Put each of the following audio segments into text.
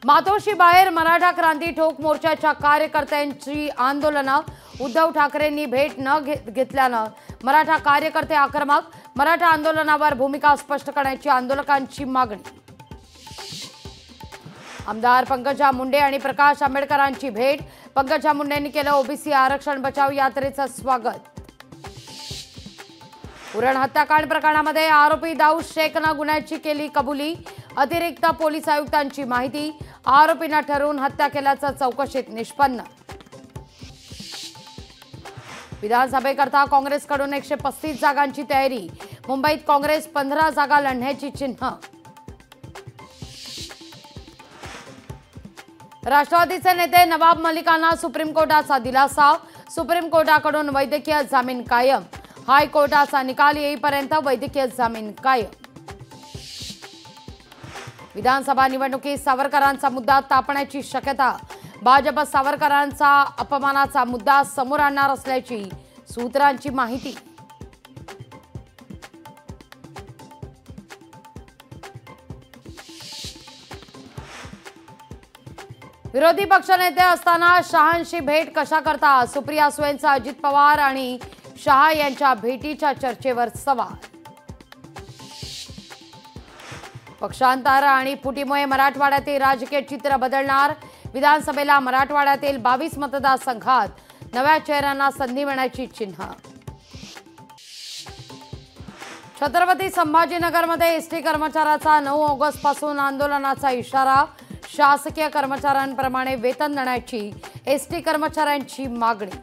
मातोश्री बाहेर मराठा क्रांती ठोक मोर्चाच्या कार्यकर्त्यांची आंदोलनं। उद्धव ठाकरेंनी भेट न घेतल्यानं मराठा कार्यकर्ते आक्रमक। मराठा आंदोलनावर भूमिका स्पष्ट करण्याची आंदोलकांची मागणी। आमदार पंकजा मुंडे आणि प्रकाश आंबेडकरांची भेट। पंकजा मुंडेंनी केलं ओबीसी आरक्षण बचाव यात्रेचं स्वागत। उरण हत्याकांड प्रकरणामध्ये आरोपी दाऊद शेखनं गुन्ह्याची केली कबुली। अतिरिक्त पोलीस आयुक्तांची माहिती। आरोपींना ठरवून हत्या केल्याचं चौकशीत निष्पन्न। विधानसभेकरता काँग्रेसकडून 135 जागांची तयारी। मुंबईत काँग्रेस 15 जागा लढण्याची चिन्ह। राष्ट्रवादीचे नेते नवाब मलिकांना सुप्रीम कोर्टाचा दिलासा। सुप्रीम कोर्टाकडून वैद्यकीय जामीन कायम। हायकोर्टाचा निकाल येईपर्यंत वैद्यकीय जामीन कायम। विधानसभा निवडणुकीत सावरकरांचा मुद्दा तापण्याची शक्यता। भाजप सावरकरांचा अपमानाचा मुद्दा समोर आणणार असल्याची सूत्रांची माहिती। विरोधी पक्षनेते असताना शहांशी भेट कशा करता? सुप्रिया सुळेंचा अजित पवार आणि शहा यांच्या भेटीच्या चर्चेवर सवाल। पक्षांतर आणि फुटीमुळे मराठवाड्यातील राजकीय चित्र बदलणार। विधानसभेला मराठवाड्यातील 22 मतदारसंघात नव्या चेहऱ्यांना संधी मिळण्याची चिन्ह। छत्रपती संभाजीनगरमध्ये एसटी कर्मचाऱ्याचा 9 ऑगस्ट पासून आंदोलनाचा इशारा। शासकीय कर्मचाऱ्यांप्रमाणे वेतन देण्याची एसटी कर्मचाऱ्यांची मागणी।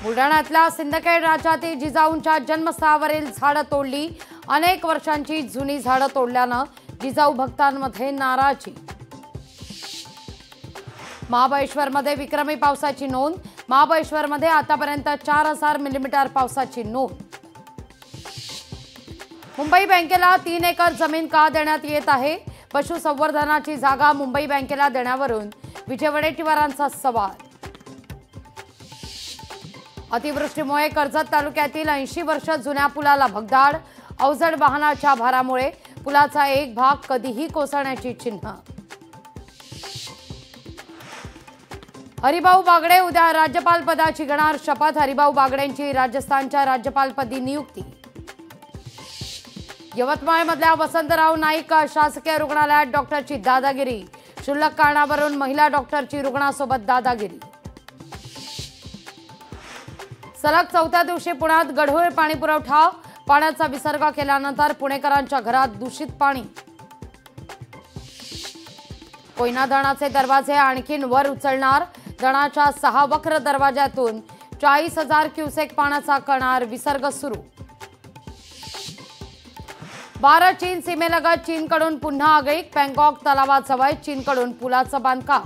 बुलढाण्यातल्या सिंदखेड राज्यातील जिजाऊंच्या जन्मस्थळावरील झाडं तोडली। अनेक वर्षांची जुनी झाडं तोडल्यानं जिजाऊ भक्तांमध्ये नाराजी। महाबळेश्वरमध्ये विक्रमी पावसाची नोंद। महाबळेश्वरमध्ये आतापर्यंत 4000 मिलीमीटर पावसाची नोंद। मुंबई बँकेला 3 एकर जमीन का देण्यात येत आहे? पशुसंवर्धनाची जागा मुंबई बँकेला देण्यावरून विजय वडेट्टीवारांचा सवाल। अतिवृष्टीमुळे कर्जत तालुक्यातील 80 वर्ष जुन्या पुलाला भगदाड। अवजड वाहनाच्या भारामुळे पुलाचा एक भाग कधीही कोसळण्याची चिन्ह। हरिभाऊ बागडे उद्या राज्यपाल पदाची घेणार शपथ। हरिभाऊ बागडेंची राजस्थानच्या राज्यपालपदी नियुक्ती। यवतमाळमधल्या वसंतराव नाईक शासकीय रुग्णालयात डॉक्टरची दादागिरी। क्षुल्लक कारणावरून महिला डॉक्टरची रुग्णासोबत दादागिरी। सलग 4थ्या दिवशी पुण्यात गढूळ पाणी पुरवठा। पाण्याचा विसर्ग केल्यानंतर पुणेकरांच्या घरात दूषित पाणी। कोयना धरणाचे दरवाजे आणखीन वर उचलणार। धरणाच्या 6 वक्र दरवाज्यातून 40,000 क्युसेक पाण्याचा करणार विसर्ग सुरू। भारत चीन सीमेलगत चीनकडून पुन्हा आगळीक। बँकॉक तलावाजवळ चीनकडून पुलाचं बांधकाम।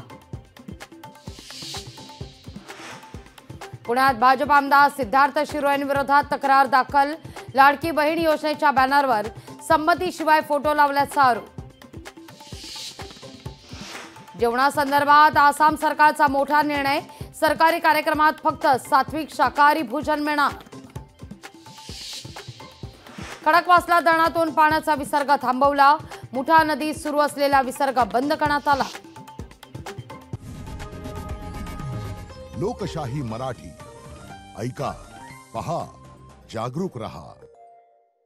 पुण्यात भाजप आमदार सिद्धार्थ शिरोळेंविरोधात तक्रार दाखल। लाडकी बहीण योजनेच्या बॅनरवर संमतीशिवाय फोटो लावल्याचा आरोप। जेवणासंदर्भात आसाम सरकारचा मोठा निर्णय। सरकारी कार्यक्रमात फक्त सात्विक शाकाहारी भोजन मिळणार। खडकवासला धरणातून पाण्याचा विसर्ग थांबवला। मुठा नदीत सुरू असलेला विसर्ग बंद करण्यात आला। लोकशाही मराठी ऐका, पहा, जागरूक रहा।